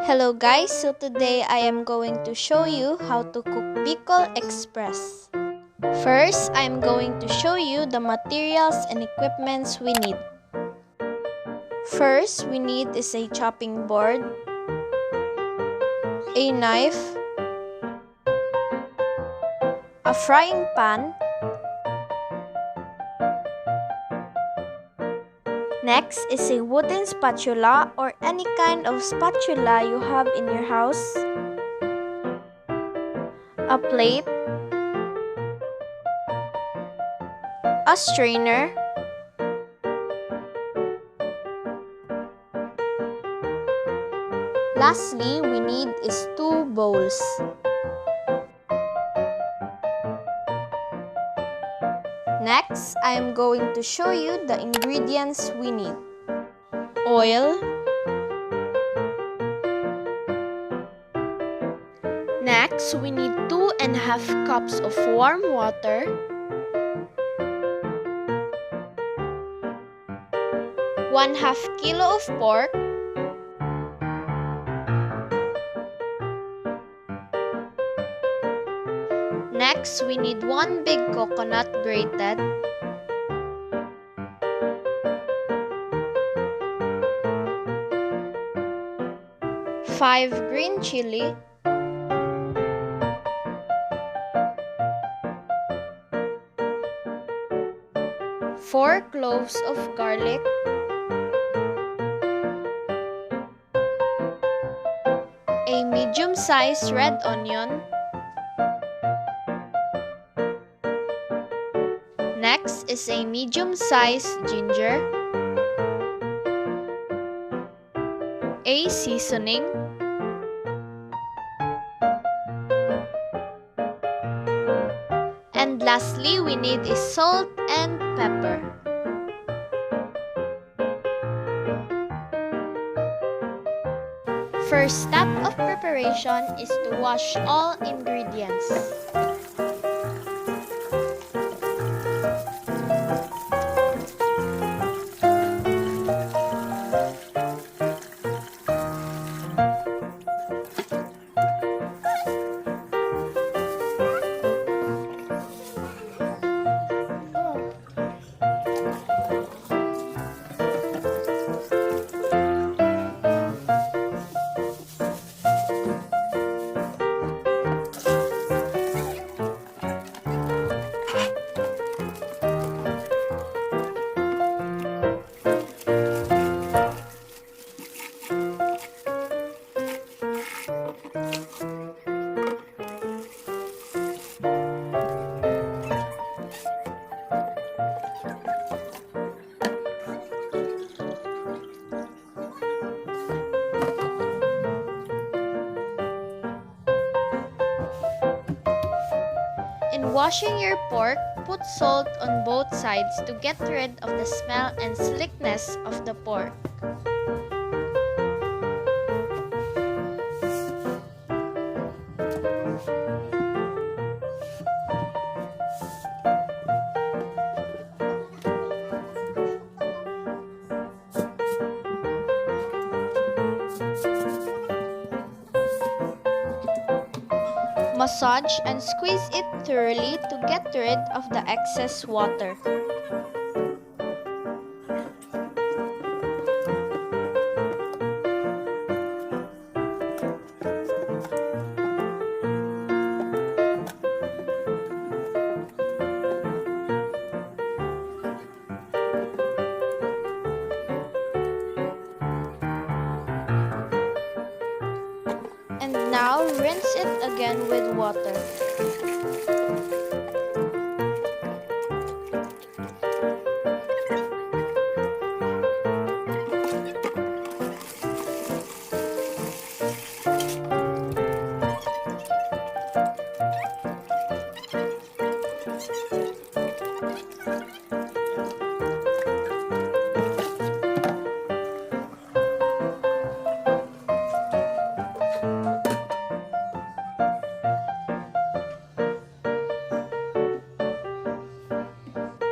Hello guys, so today I am going to show you how to cook Bicol Express. First, I am going to show you the materials and equipments we need. First, we need is a chopping board, a knife, a frying pan. Next is a wooden spatula or any kind of spatula you have in your house, a plate, a strainer, lastly, we need is 2 bowls. Next, I am going to show you the ingredients we need. Oil. Next, we need 2.5 cups of warm water. 1/2 kilo of pork. Next, we need 1 big coconut grated. Five green chili. Four cloves of garlic. A medium-sized red onion. Next is a medium-sized ginger, a seasoning, and lastly we need is salt and pepper. First step of preparation is to wash all ingredients. In washing your pork, put salt on both sides to get rid of the smell and slickness of the pork. Massage and squeeze it thoroughly to get rid of the excess water. And now rinse it again with water.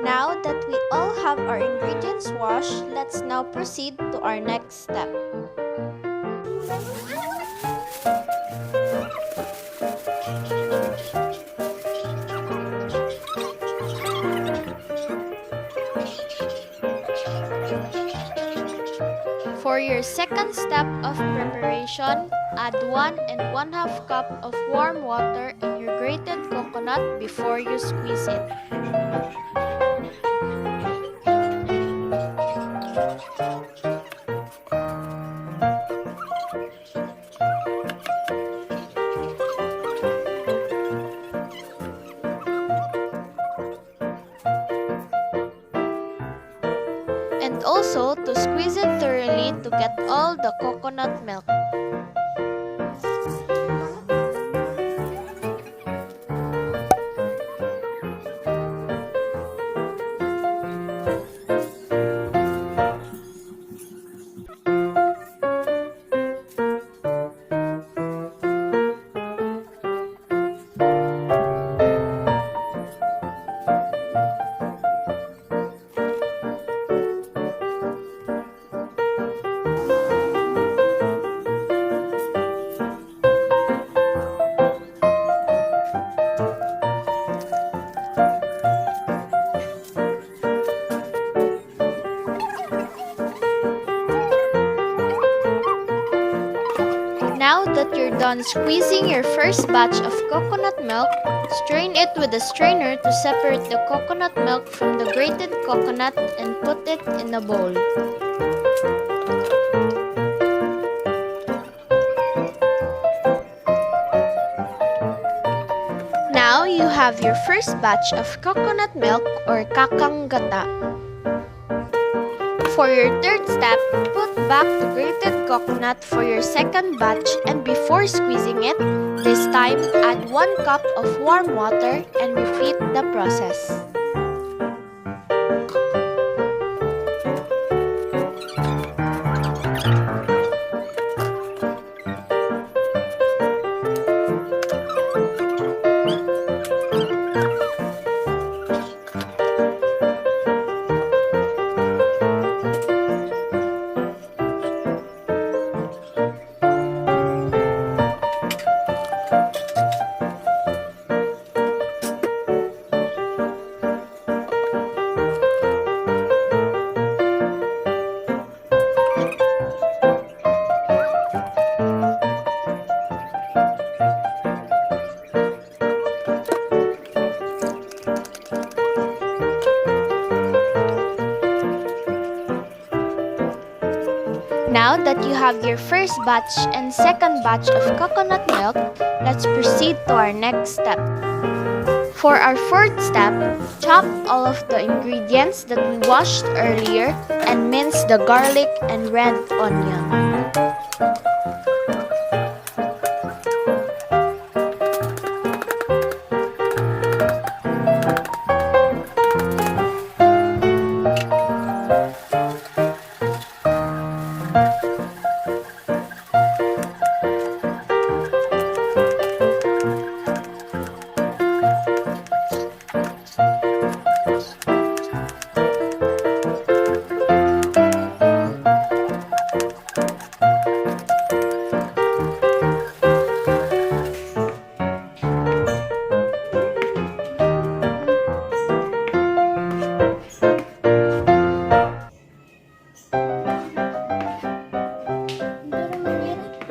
Now that we all have our ingredients washed, let's now proceed to our next step. our second step of preparation, add 1 and 1/2 cup of warm water in your grated coconut before you squeeze it. And also to squeeze it thoroughly to get all the coconut milk. Now that you're done squeezing your first batch of coconut milk, strain it with a strainer to separate the coconut milk from the grated coconut and put it in a bowl. Now you have your first batch of coconut milk or kakang gata. For your third step, put back the grated coconut for your second batch, and before squeezing it, this time add 1 cup of warm water and repeat the process. Now that you have your first batch and second batch of coconut milk, let's proceed to our next step. For our fourth step, chop all of the ingredients that we washed earlier and mince the garlic and red onion.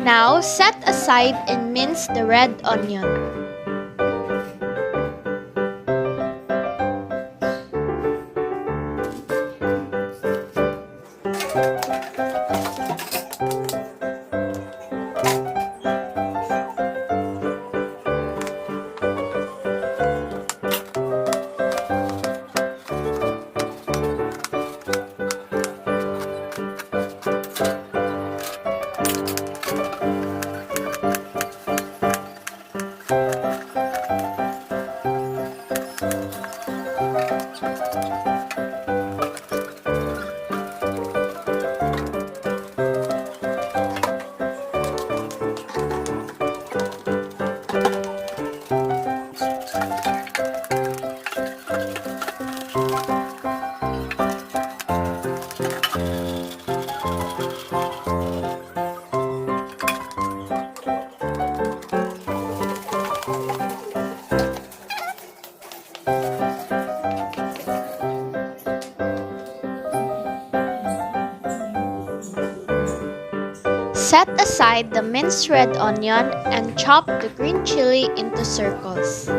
Now, set aside and mince the red onion. Set aside the minced red onion and chop the green chili into circles.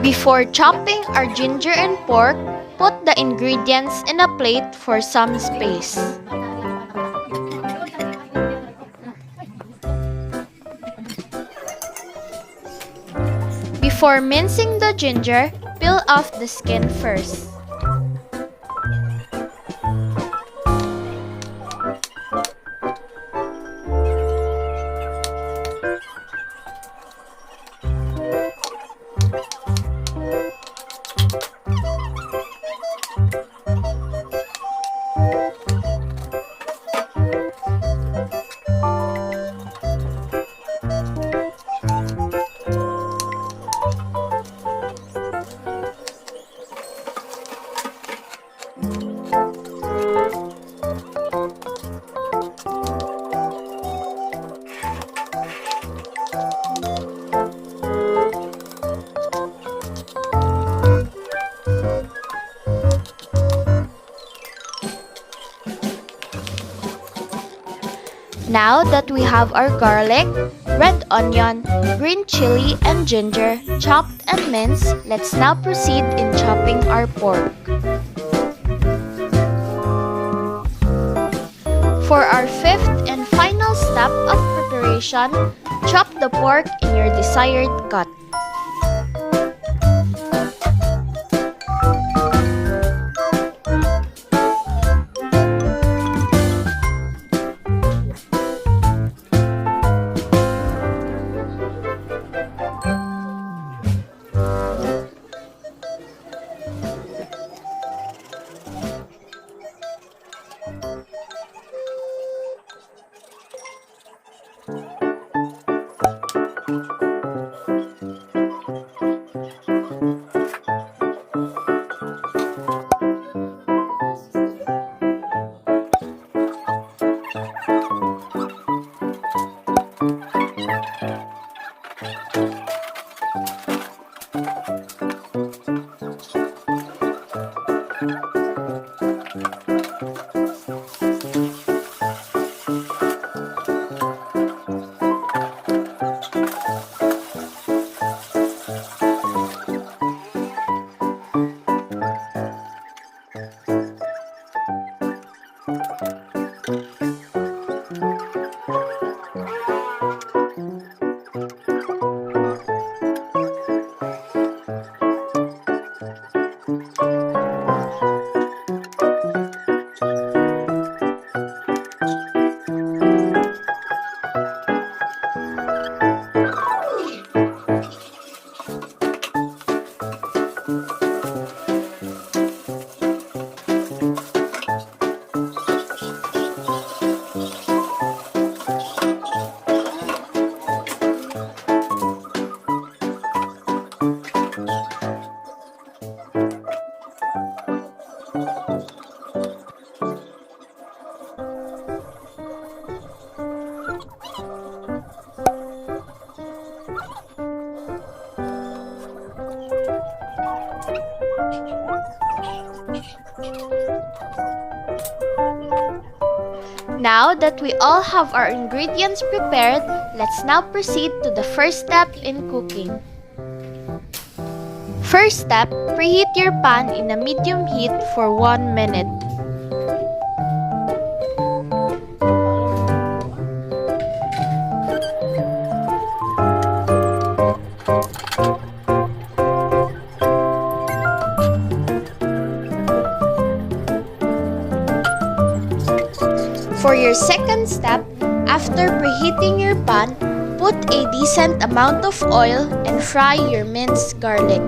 Before chopping our ginger and pork, put the ingredients in a plate for some space. Before mincing the ginger, peel off the skin first. Now that we have our garlic, red onion, green chili, and ginger chopped and minced, let's now proceed in chopping our pork. For our fifth and final step of preparation, chop the pork in your desired cut. Now that we all have our ingredients prepared, let's now proceed to the first step in cooking. First step, preheat your pan in a medium heat for 1 minute. For your second step, After preheating your pan, put a decent amount of oil and fry your minced garlic.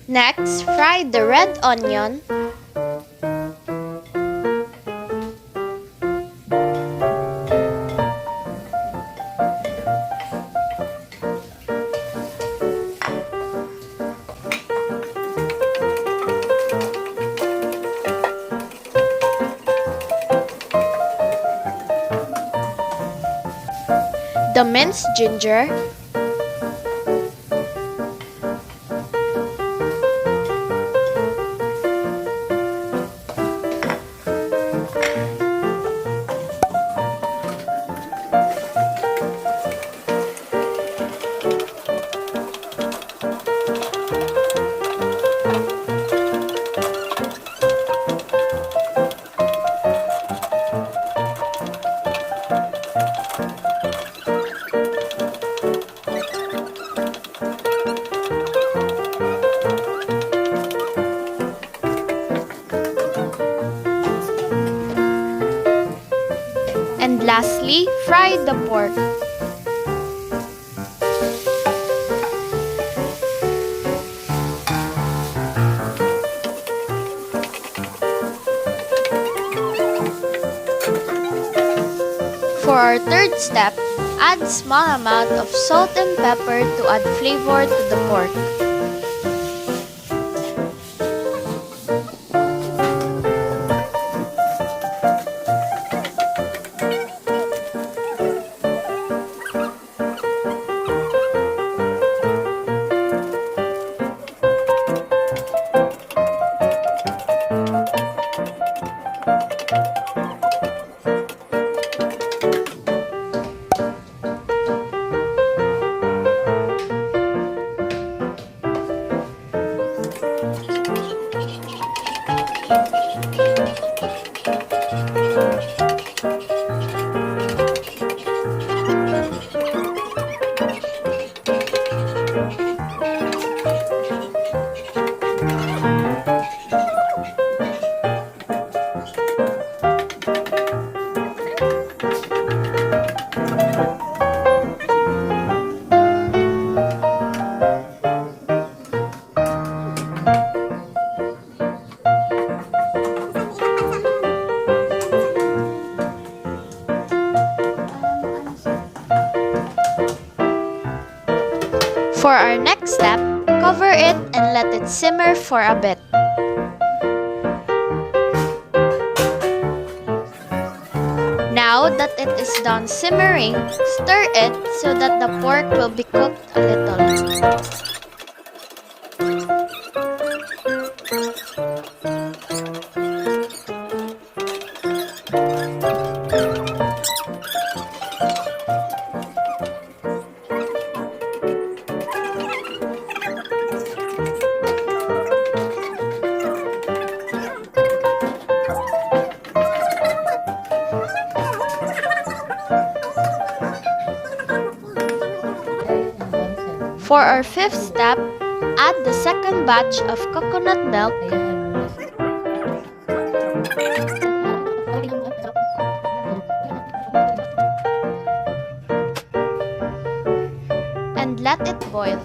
Next, fry the red onion, the minced ginger, and lastly, fry the pork. For our third step, add small amount of salt and pepper to add flavor to the pork. For our next step, cover it and let it simmer for a bit. Now that it is done simmering, stir it so that the pork will be cooked a little. For our fifth step, add the second batch of coconut milk and let it boil.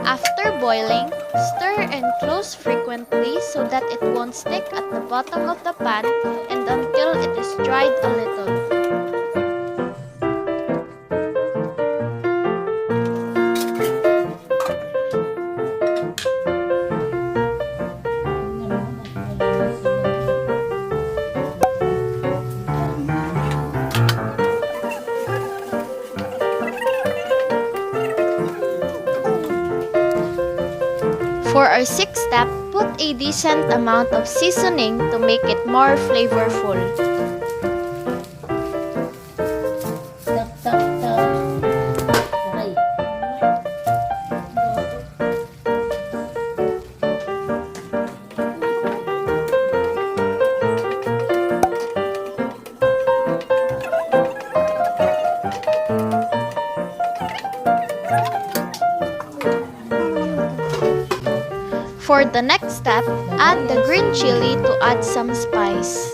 After boiling, stir and close frequently so that it won't stick at the bottom of the pan and until it is dried a little. For our sixth step, put a decent amount of seasoning to make it more flavorful. For the next step, add the green chili to add some spice.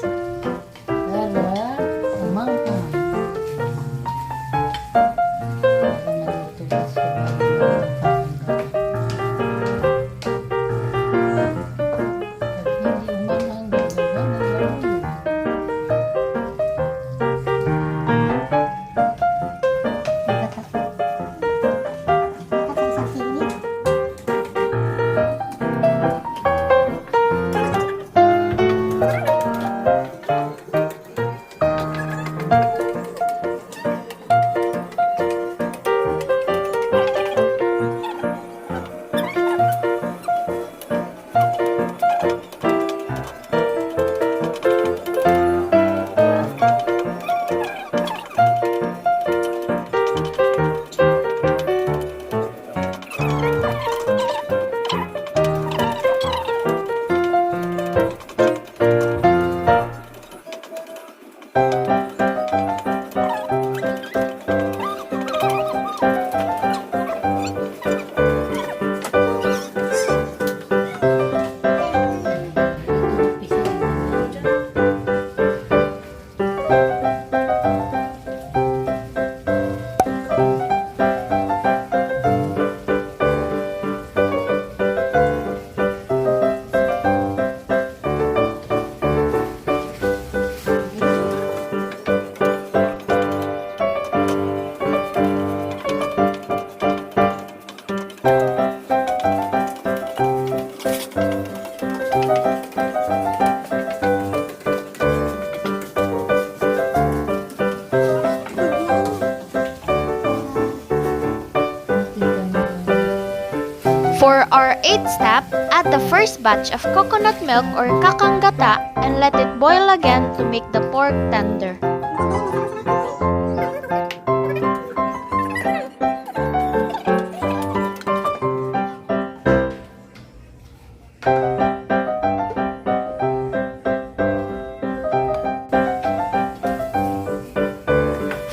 For our 8th step, add the first batch of coconut milk or kakanggata and let it boil again to make the pork tender.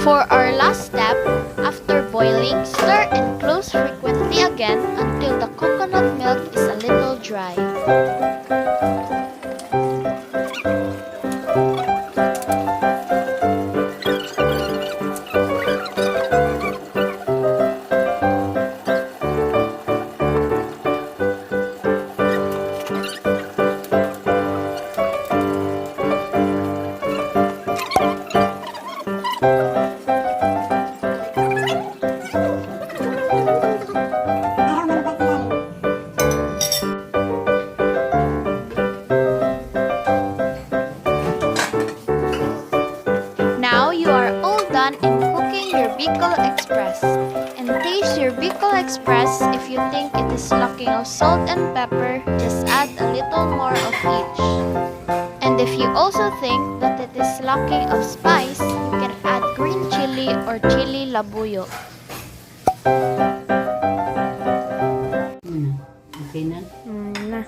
For our last step, after boiling, stir and close frequently again until the coconut milk is a little dry. Now you are all done in cooking your Bicol Express. And taste your Bicol Express. If you think it is lacking of salt and pepper, just add a little more of each. And if you also think that it is lacking of spice, you can add green chili or chili labuyo. Okay na? Na.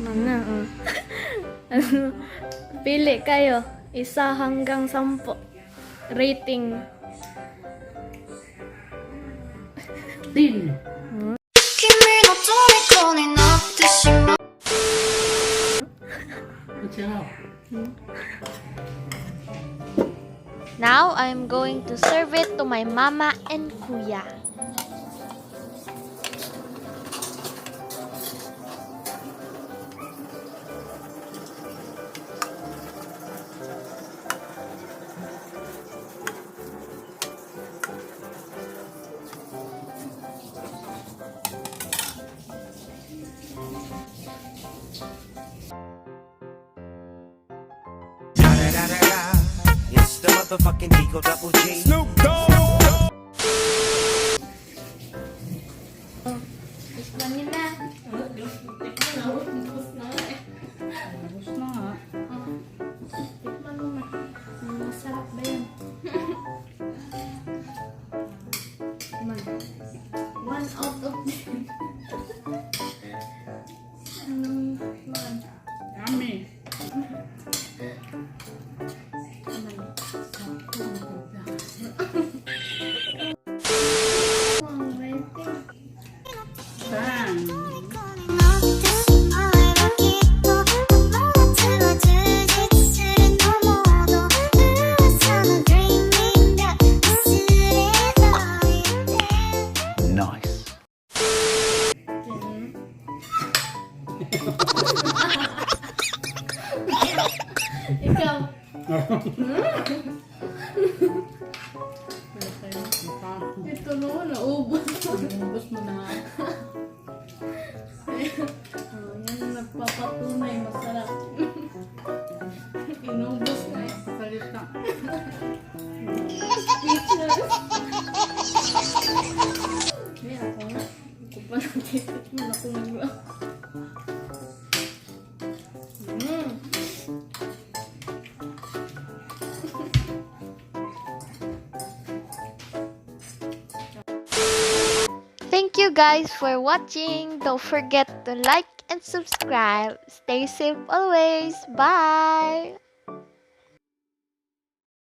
Mana, ano, pili kayo. 1 hanggang 10. Rating. 10. Ang sarap. Now I'm going to serve it to my mama and kuya. It's the motherfucking Eagle Double G. Snoop Dogg. Tikmanin na. Tapos na nga. Tikman mo na. Masarap ba yun? Man. 1 out of 10. Man. Yummy. Man. Ito no, naubos. Ubus mo na. Oh, yan nagpapatunay, masarap. Inubos na eh. Pakalita. Speechless. Hindi ako nga. Ako pa natitikman ako nagla. Thank you guys for watching. Don't forget to like and subscribe. Stay safe always. Bye.